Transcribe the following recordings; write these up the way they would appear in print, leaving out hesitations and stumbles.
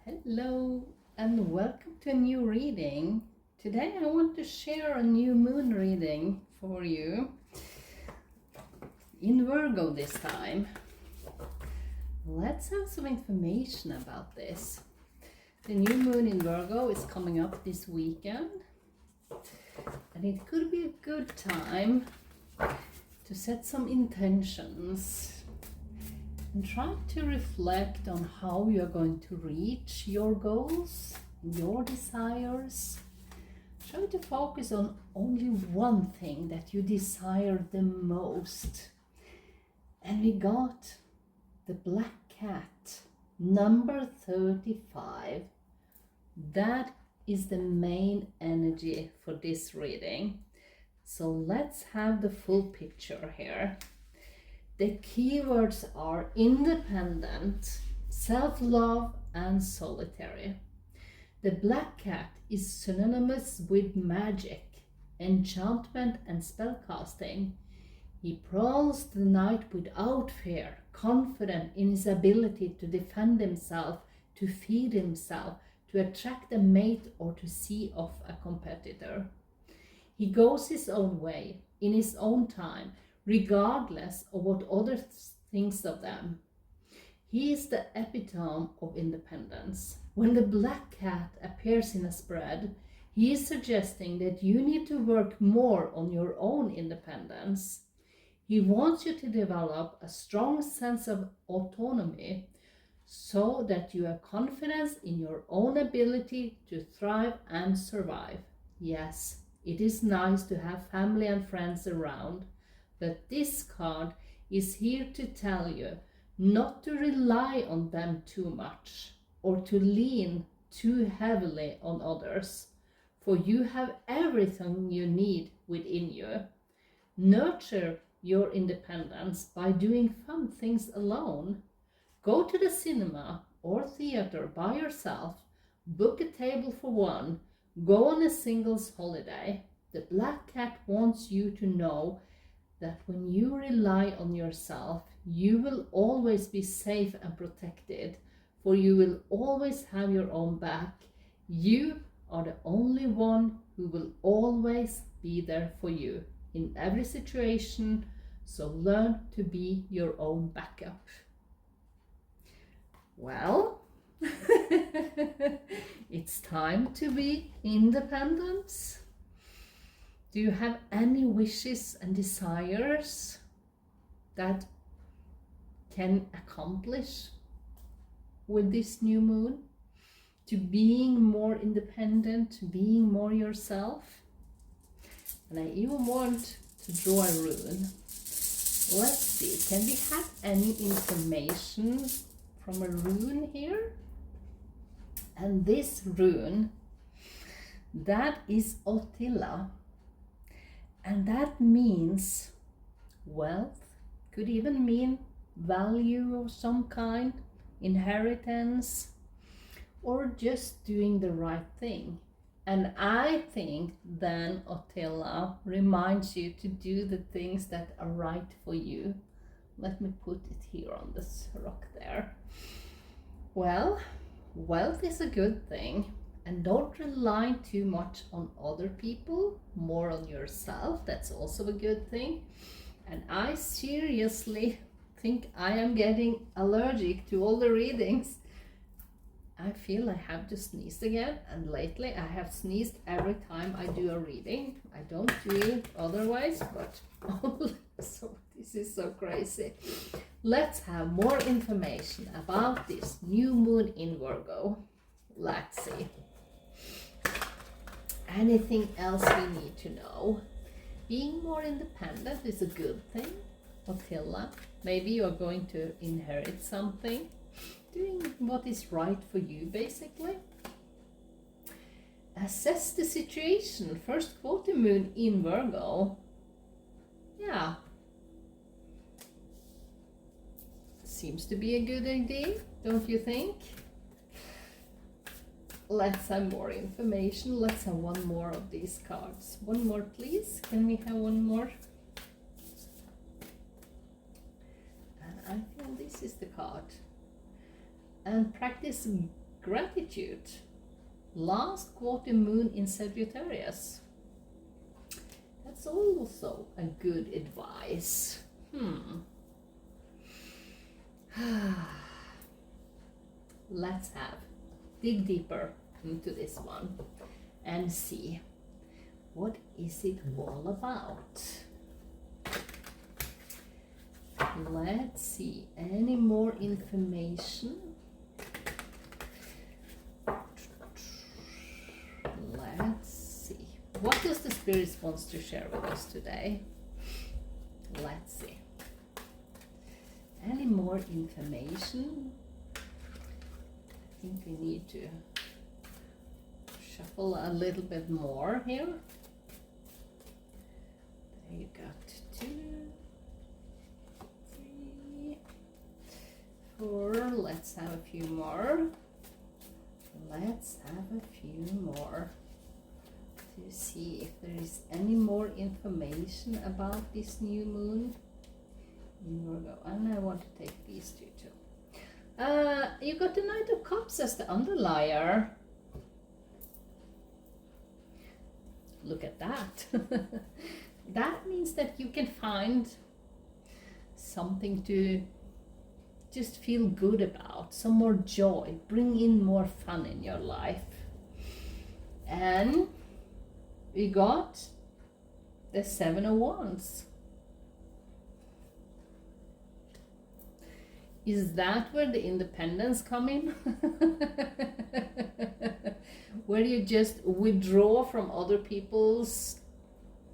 Hello and welcome to a new reading. Today I want to share a new moon reading for you in Virgo this time. Let's have some information about this. The new moon in Virgo is coming up this weekend and it could be a good time to set some intentions and try to reflect on how you're going to reach your goals, your desires. Try to focus on only one thing that you desire the most. And we got the Black Cat, number 35. That is the main energy for this reading. So let's have the full picture here. The keywords are independent, self-love, and solitary. The Black Cat is synonymous with magic, enchantment, and spellcasting. He prowls the night without fear, confident in his ability to defend himself, to feed himself, to attract a mate, or to see off a competitor. He goes his own way, in his own time, regardless of what others think of them. He is the epitome of independence. When the Black Cat appears in a spread, he is suggesting that you need to work more on your own independence. He wants you to develop a strong sense of autonomy so that you have confidence in your own ability to thrive and survive. Yes, it is nice to have family and friends around, but this card is here to tell you not to rely on them too much or to lean too heavily on others, for you have everything you need within you. Nurture your independence by doing fun things alone. Go to the cinema or theater by yourself, book a table for one, go on a singles holiday. The Black Cat wants you to know that when you rely on yourself, you will always be safe and protected, for you will always have your own back. You are the only one who will always be there for you in every situation, so learn to be your own backup. Well, it's time to be independent. Do you have any wishes and desires that can accomplish with this new moon? To being more independent, being more yourself? And I even want to draw a rune. Let's see, can we have any information from a rune here? And this rune, that is Ottila. And that means wealth, could even mean value of some kind, inheritance, or just doing the right thing. And I think then Ottila reminds you to do the things that are right for you. Let me put it here on this rock there. Well, wealth is a good thing. And don't rely too much on other people, more on yourself. That's also a good thing. And I seriously think I am getting allergic to all the readings. I feel I have to sneeze again, and lately I have sneezed every time I do a reading. I don't do it otherwise, but so this is so crazy. Let's have more information about this new moon in Virgo. Let's see. Anything else we need to know? Being more independent is a good thing. Ottila, maybe you are going to inherit something. Doing what is right for you, basically. Assess the situation. First quarter moon in Virgo. Yeah. Seems to be a good idea, don't you think? Let's have more information. Let's have one more of these cards. One more, please. Can we have one more? And I feel this is the card. And practice gratitude. Last quarter moon in Sagittarius. That's also a good advice. Let's dig deeper into this one and see what is it all about. Let's see, any more information? Let's see. What does the Spirits wants to share with us today? Let's see. Any more information? I think we need to shuffle a little bit more here. There you got 2, 3, 4. Let's have a few more. Let's have a few more to see if there is any more information about this new moon in Virgo. And I want to take these two too. You got the Knight of Cups as the underlier. Look at that. That means that you can find something to just feel good about, some more joy, bring in more fun in your life. And we got the 7 of Wands. Is that where the independence come in? Where you just withdraw from other people's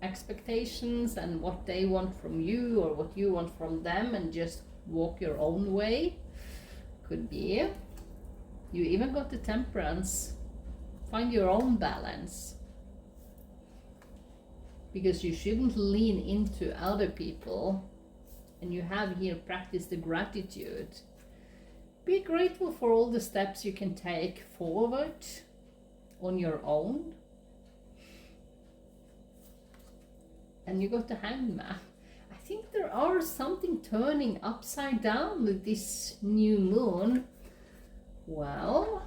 expectations and what they want from you or what you want from them and just walk your own way? Could be. You even got the Temperance. Find your own balance. Because you shouldn't lean into other people. And you have here practice the gratitude. Be grateful for all the steps you can take forward on your own. And you got the Hangman. I think there are something turning upside down with this new moon. Well,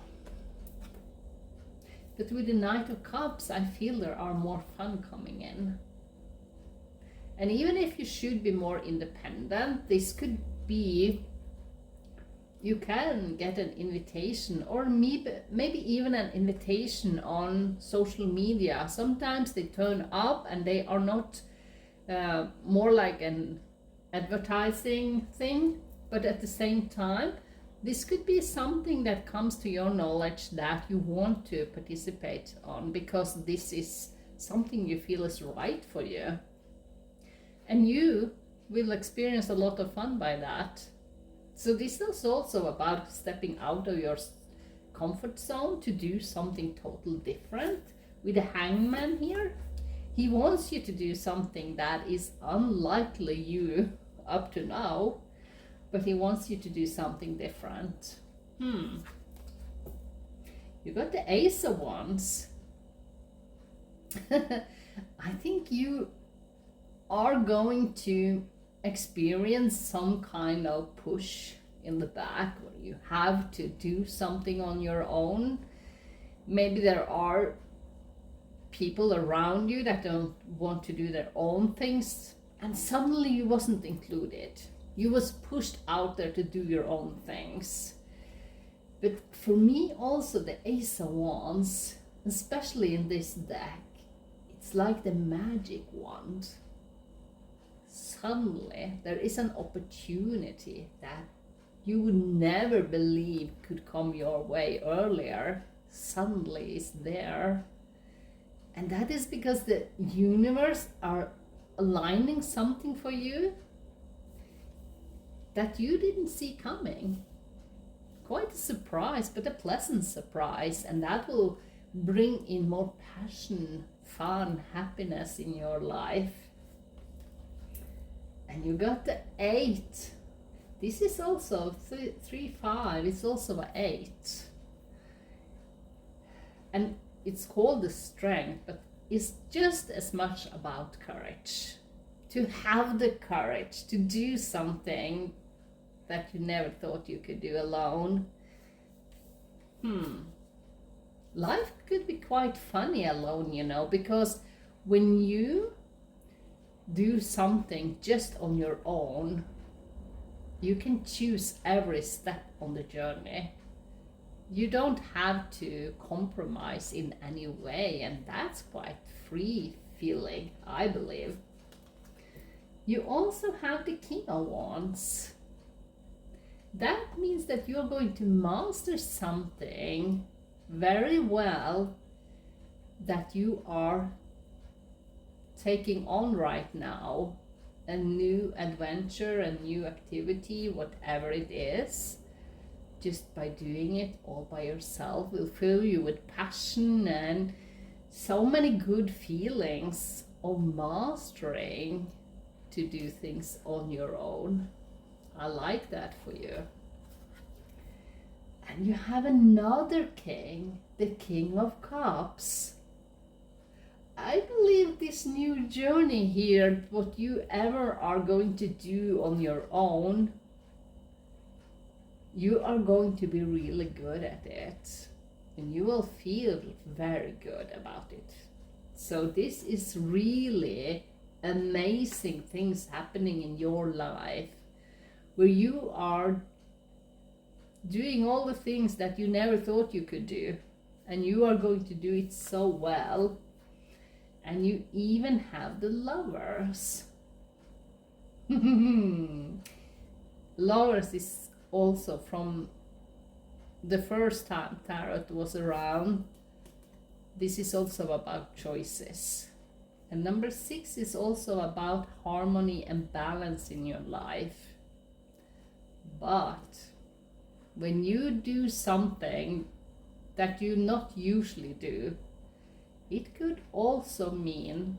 but with the Knight of Cups, I feel there are more fun coming in. And even if you should be more independent, this could be, you can get an invitation or maybe even an invitation on social media. Sometimes they turn up and they are not more like an advertising thing, but at the same time, this could be something that comes to your knowledge that you want to participate on because this is something you feel is right for you. And you will experience a lot of fun by that. So this is also about stepping out of your comfort zone to do something totally different. With the Hangman here, he wants you to do something that is unlikely you up to now, but he wants you to do something different. You got the Ace of Wands. I think you are going to experience some kind of push in the back where you have to do something on your own. Maybe there are people around you that don't want to do their own things and suddenly you wasn't included. You was pushed out there to do your own things. But for me also the Ace of Wands, especially in this deck, it's like the magic wand. Suddenly there is an opportunity that you would never believe could come your way earlier. Suddenly is there. And that is because the universe are aligning something for you that you didn't see coming. Quite a surprise, but a pleasant surprise, and that will bring in more passion, fun, happiness in your life. And you got the 8. This is also 3, 5. It's also an 8. And it's called the Strength, but it's just as much about courage. To have the courage to do something that you never thought you could do alone. Life could be quite funny alone, you know, because when you do something just on your own, you can choose every step on the journey. You don't have to compromise in any way, and that's quite free feeling, I believe. You also have the King of Wands. That means that you're going to master something very well that you are taking on right now. A new adventure, a new activity, whatever it is. Just by doing it all by yourself will fill you with passion and so many good feelings of mastering to do things on your own. I like that for you. And you have another king, the King of Cups. I believe this new journey here, what you ever are going to do on your own, you are going to be really good at it. And you will feel very good about it. So this is really amazing things happening in your life, where you are doing all the things that you never thought you could do, and you are going to do it so well. And you even have the Lovers. Lovers is also from the first time tarot was around. This is also about choices. And number 6 is also about harmony and balance in your life. But when you do something that you not usually do, it could also mean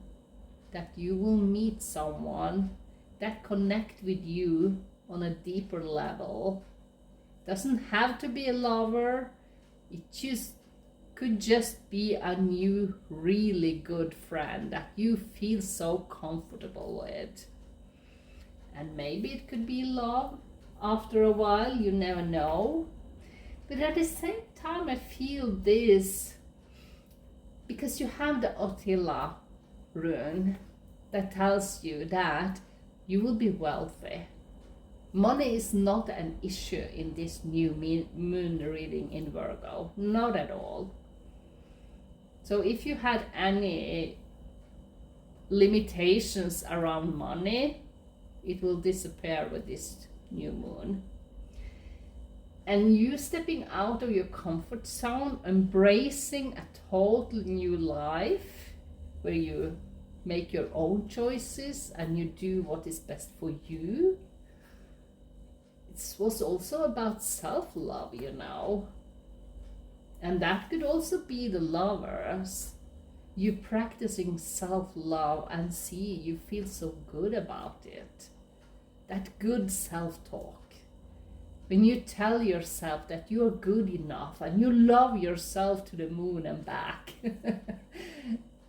that you will meet someone that connect with you on a deeper level. Doesn't have to be a lover. It could just be a new, really good friend that you feel so comfortable with. And maybe it could be love after a while, you never know. But at the same time, I feel this because you have the Attila rune that tells you that you will be wealthy. Money is not an issue in this new moon reading in Virgo, not at all. So if you had any limitations around money, it will disappear with this new moon. And you stepping out of your comfort zone, embracing a total new life where you make your own choices and you do what is best for you. It was also about self-love, you know. And that could also be the Lovers. You practicing self-love and see you feel so good about it. That good self-talk. When you tell yourself that you are good enough and you love yourself to the moon and back.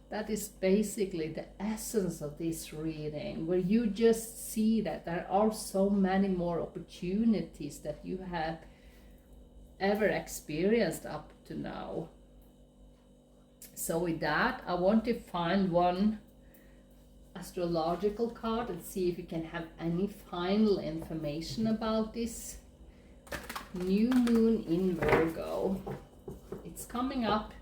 That is basically the essence of this reading, where you just see that there are so many more opportunities that you have ever experienced up to now. So with that, I want to find one astrological card and see if we can have any final information about this new moon in Virgo. It's coming up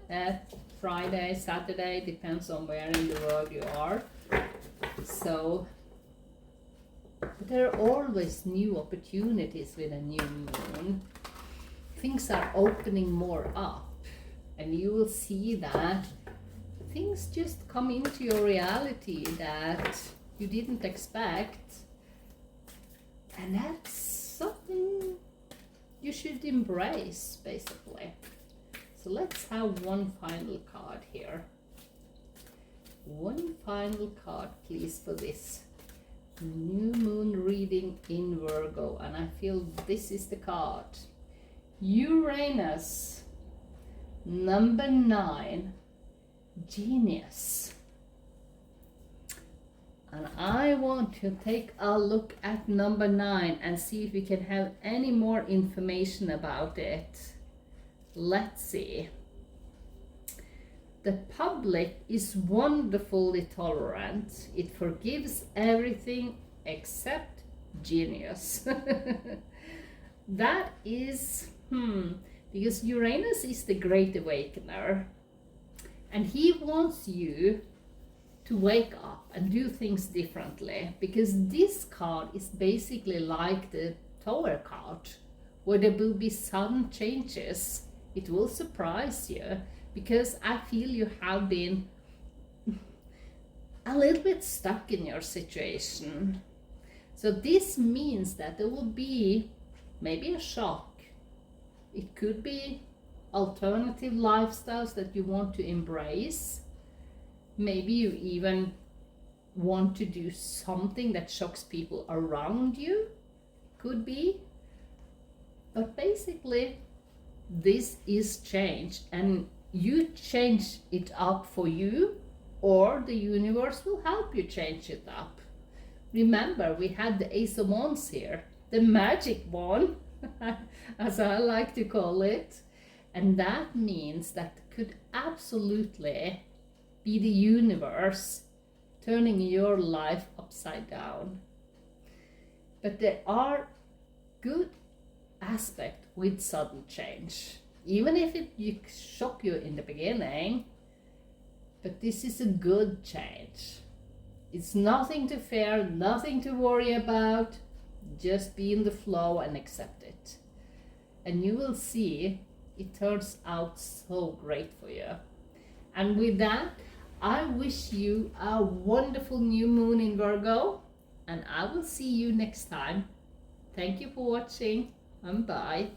at Friday, Saturday, depends on where in the world you are. So there are always new opportunities with a new moon. Things are opening more up, and you will see that things just come into your reality that you didn't expect, and that's something you should embrace, basically. So let's have one final card here. One final card, please, for this new moon reading in Virgo. And I feel this is the card. Uranus, number 9, Genius. And I want to take a look at number 9 and see if we can have any more information about it. Let's see. The public is wonderfully tolerant. It forgives everything except genius. That is, because Uranus is the great awakener. And he wants you to wake up and do things differently. Because this card is basically like the Tower card, where there will be sudden changes. It will surprise you, because I feel you have been a little bit stuck in your situation. So this means that there will be maybe a shock. It could be alternative lifestyles that you want to embrace. Maybe you even want to do something that shocks people around you. Could be. But basically, this is change, and you change it up for you, or the universe will help you change it up. Remember, we had the Ace of Wands here, the magic one, as I like to call it. And that means that could absolutely be the universe turning your life upside down. But there are good aspects with sudden change, even if it shock you in the beginning. But this is a good change. It's nothing to fear, nothing to worry about. Just be in the flow and accept it. And you will see it turns out so great for you. And with that, I wish you a wonderful new moon in Virgo, and I will see you next time. Thank you for watching, and bye.